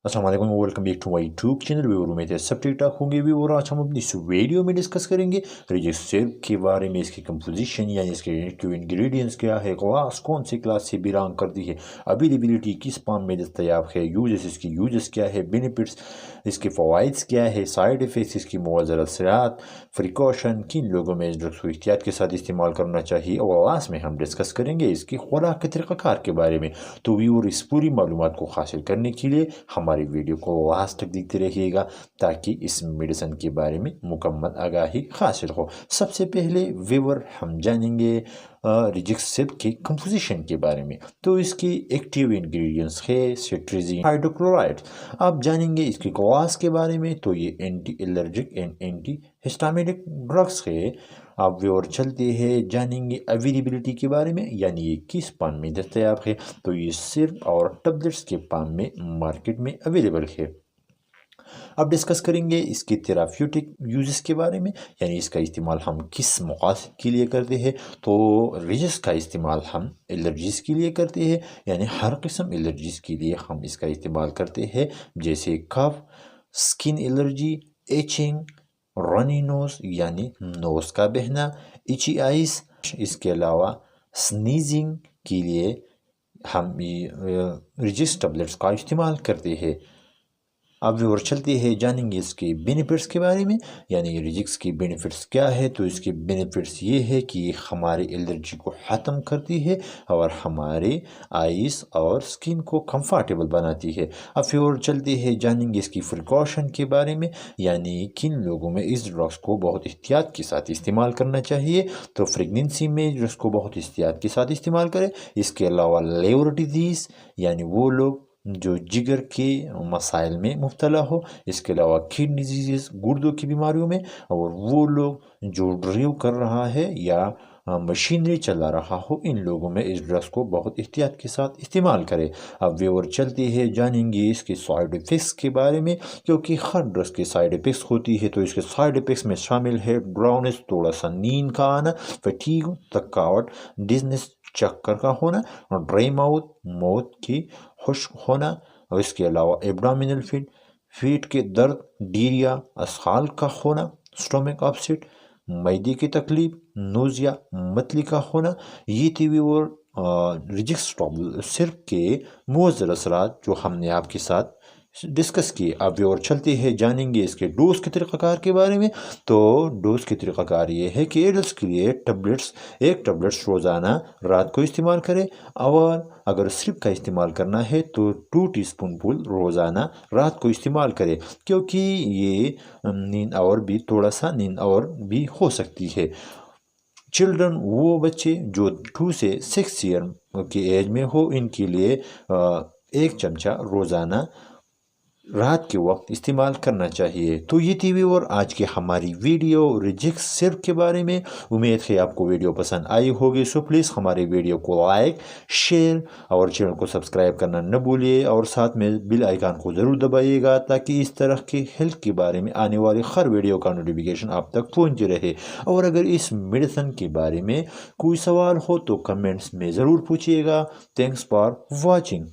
अस्सलाम वालेकुम, welcome back to my YouTube channel. Viewer उम्मीद है सब ठीक ठाक होंगे भी। और आज हम अपनी इस वीडियो में डिस्कस करेंगे रिजिक्स सिरप के बारे में, इसकी कंपोजिशन यानी इसके एक्टिव इंग्रेडिएंट्स क्या है, क्लास कौन सी क्लास से बिलोंग करती है, अवेलेबिलिटी किस पाम में दस्तयाब है, यूजेस इसकी यूजेस क्या है, बेनिफिट्स इसके फ़वाइद क्या है, साइड इफ़ेक्ट्स इसकी मुअज़्ज़र असरात, प्रिकॉशन किन लोगों में इस ड्रग्स को एहतियात के साथ इस्तेमाल करना चाहिए, और लास्ट में हम डिस्कस करेंगे इसकी खुराक के तरीक़ाकार के बारे में। तो व्यूअर इस पूरी मालूमात को हासिल करने के लिए हमारी वीडियो को लास्ट तक देखते रहिएगा ताकि इस मेडिसिन के बारे में मुकम्मल आगाही हासिल हो। सबसे पहले व्यूअर हम जानेंगे रिजिक्स सिरप के कंपोजिशन के बारे में। तो इसकी एक्टिव इंग्रेडिएंट्स है सिट्रीजिन हाइड्रोक्लोराइड। आप जानेंगे इसकी क्लास के बारे में। तो ये anti allergic and anti histaminic drugs है। आप व्यूअर चलते हैं जानेंगे अवेलेबिलिटी के बारे में, यानी ये किस पान में दस्तयाब है। तो ये सिर्फ और टैबलेट्स के पान में मार्केट में अवेलेबल है। अब डिस्कस करेंगे इसके थेराप्यूटिक यूजेस के बारे में, यानी इसका इस्तेमाल हम किस मकासद के लिए करते हैं। तो रिजिक्स का इस्तेमाल हम एलर्जीज़ के लिए करते हैं, यानी हर किस्म एलर्जीज़ के लिए हम इसका इस्तेमाल करते हैं, जैसे cough, skin allergy, itching, runny nose यानी नोज़ का बहना, इची आइस। इसके अलावा स्नीजिंग के लिए हम रिजिक्स टैबलेट्स का इस्तेमाल करते हैं। अब और चलते हैं जानेंगे इसके बेनिफिट्स के बारे में, यानी रिजिक्स की बेनिफिट्स क्या है। तो इसके बेनिफिट्स ये है कि ये हमारे एलर्जी को ख़त्म करती है और हमारे आइस और स्किन को कंफर्टेबल बनाती है। अब फिर और चलते हैं जानेंगे इसकी प्रिकॉशन के बारे में, यानी किन लोगों में इस ड्रग्स को बहुत एहतियात के साथ इस्तेमाल करना चाहिए। तो प्रेगनेंसी में ड्रग्स को बहुत एहतियात के साथ इस्तेमाल करें। इसके अलावा लिवर डिजीज़, यानी वो लोग जो जिगर के मसाइल में मुब्तला हो। इसके अलावा किडनी डिजीज़, गुर्दों की बीमारियों में। और वो लोग जो ड्राइव कर रहा है या मशीनरी चला रहा हो, इन लोगों में इस ड्रग्स को बहुत एहतियात के साथ इस्तेमाल करें। अब व्यूअर चलते हैं जानेंगे इसके साइड इफ़ेक्ट्स के बारे में, क्योंकि हर ड्रग्स के साइड इफ़ेक्ट्स होती है। तो इसके साइड इफ़ेक्ट्स में शामिल है ड्राउनेस, थोड़ा सा नींद का आना, फटीग, थकावट, डिजनेस, चक्कर का होना, और ड्राई माउथ, मौत की खुश्क होना। और इसके अलावा एब्डोमिनल फीट के दर्द, डीरिया, असहाल का होना, स्टोमक अपसेट, मैदे की तकलीफ, नोजिया, मतली का होना। ये थी और रिजिक्स सिर्फ के मुअज़्ज़र असरात जो हमने आपके साथ डिस्कस किए। अब और चलते हैं जानेंगे इसके डोज के तरीक़ाकार के बारे में। तो डोज के तरीक़ाकार ये है कि एडल्ट के लिए एक टैबलेट्स रोज़ाना रात को इस्तेमाल करें, और अगर सिरप का इस्तेमाल करना है तो 2 टीस्पून रोज़ाना रात को इस्तेमाल करें, क्योंकि ये नींद और भी थोड़ा सा नींद और भी हो सकती है। चिल्ड्रन, वो बच्चे जो 2 से 6 ईयर के एज में हो, इनके लिए 1 चमचा रोज़ाना रात के वक्त इस्तेमाल करना चाहिए। तो ये थी और आज की हमारी वीडियो रिजिक्स सिरप के बारे में। उम्मीद है आपको वीडियो पसंद आई होगी। सो प्लीज़ हमारे वीडियो को लाइक, शेयर और चैनल को सब्सक्राइब करना न भूलिए, और साथ में बेल आइकन को ज़रूर दबाइएगा ताकि इस तरह के हेल्थ के बारे में आने वाली हर वीडियो का नोटिफिकेशन आप तक पहुँचती रहे। और अगर इस मेडिसिन के बारे में कोई सवाल हो तो कमेंट्स में ज़रूर पूछिएगा। Thanks for watching.